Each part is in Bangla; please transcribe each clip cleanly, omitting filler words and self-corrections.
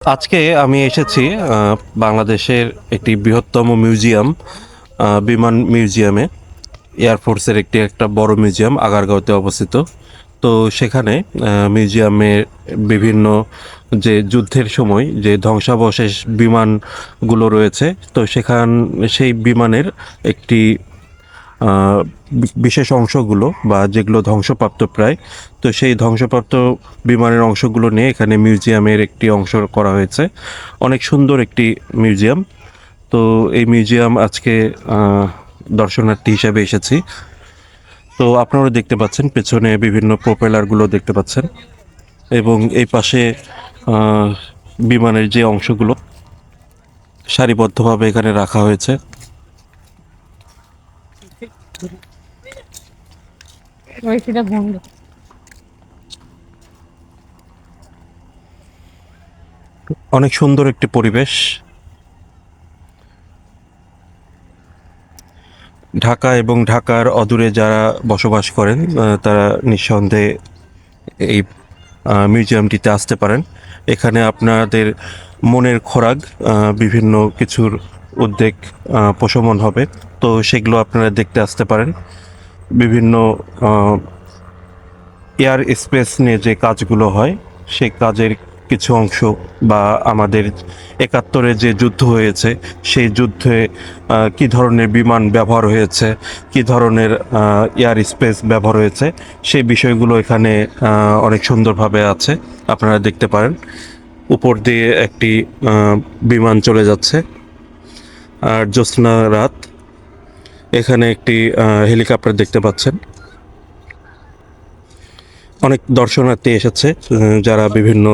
আজকে আমি এসেছি বাংলাদেশের একটি বৃহত্তম মিউজিয়াম, বিমান মিউজিয়ামে। এয়ারফোর্সের একটা বড় মিউজিয়াম আগারগাঁওতে অবস্থিত। তো সেখানে মিউজিয়ামে বিভিন্ন যে যুদ্ধের সময় যে ধ্বংসাবশেষ বিমানগুলো রয়েছে, তো সেই বিমানের একটি বিশেষ অংশগুলো বা যেগুলো ধ্বংসপ্রাপ্ত প্রায়, তো সেই ধ্বংসপ্রাপ্ত বিমানের অংশগুলো নিয়ে এখানে মিউজিয়ামের একটি অংশ করা হয়েছে। অনেক সুন্দর একটি মিউজিয়াম। তো এই মিউজিয়াম আজকে দর্শনার্থী হিসেবে এসেছি। তো আপনারা দেখতে পাচ্ছেন পেছনে বিভিন্ন প্রোপেলারগুলো দেখতে পাচ্ছেন, এবং এই পাশে আহ, বিমানের যে অংশগুলো সারিবদ্ধভাবে এখানে রাখা হয়েছে। অনেক সুন্দর একটি পরিবেশ। ঢাকা এবং ঢাকার অদূরে যারা বসবাস করেন, তারা নিঃসন্দেহে এই মিউজিয়ামটিতে আসতে পারেন। এখানে আপনাদের মনের খোরাক, বিভিন্ন কিছুর উদ্বেগ প্রশমন হবে। তো সেগুলো আপনারা দেখতে আসতে পারেন। বিভিন্ন এয়ার স্পেস নিয়ে যে কাজগুলো হয়, সেই কাজের কিছু অংশ, বা আমাদের ৭১-এ যে যুদ্ধ হয়েছে সেই যুদ্ধে কী ধরনের বিমান ব্যবহার হয়েছে, কী ধরনের এয়ার স্পেস ব্যবহার হয়েছে, সেই বিষয়গুলো এখানে অনেক সুন্দরভাবে আছে, আপনারা দেখতে পারেন। উপর দিয়ে একটি বিমান চলে যাচ্ছে। আর জ্যোৎস্না রাত, এখানে একটি হেলিকপ্টার দেখতে পাচ্ছেন। অনেক দর্শনার্থী এসেছে, যারা বিভিন্ন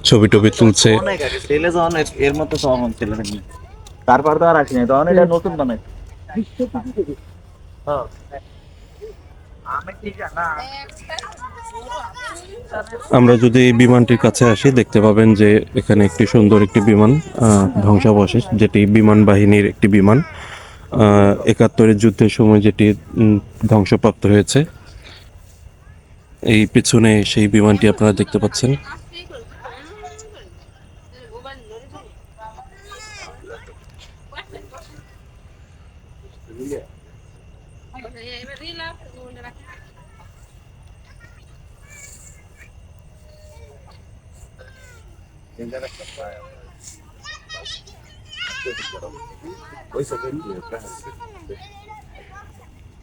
ছবি টবি তুলছে। অনেক আগে ছেলে যখন এর মতো তখন ছেলে নাকি তারপর তো আর আসি নাই তখন এটা নতুন বানাই। হ্যাঁ। আমি ঠিক না। আমরা যদি এই বিমানটির কাছে আসি, দেখতে পাবেন যে এখানে একটি সুন্দর একটি বিমান ধ্বংসাবশেষ, যেটি বিমান বাহিনীর একটি বিমান, ৭১-এর যুদ্ধের সময় যেটি ধ্বংসপ্রাপ্ত হয়েছে। এই পিছনে সেই বিমানটি আপনারা দেখতে পাচ্ছেন। ওই সব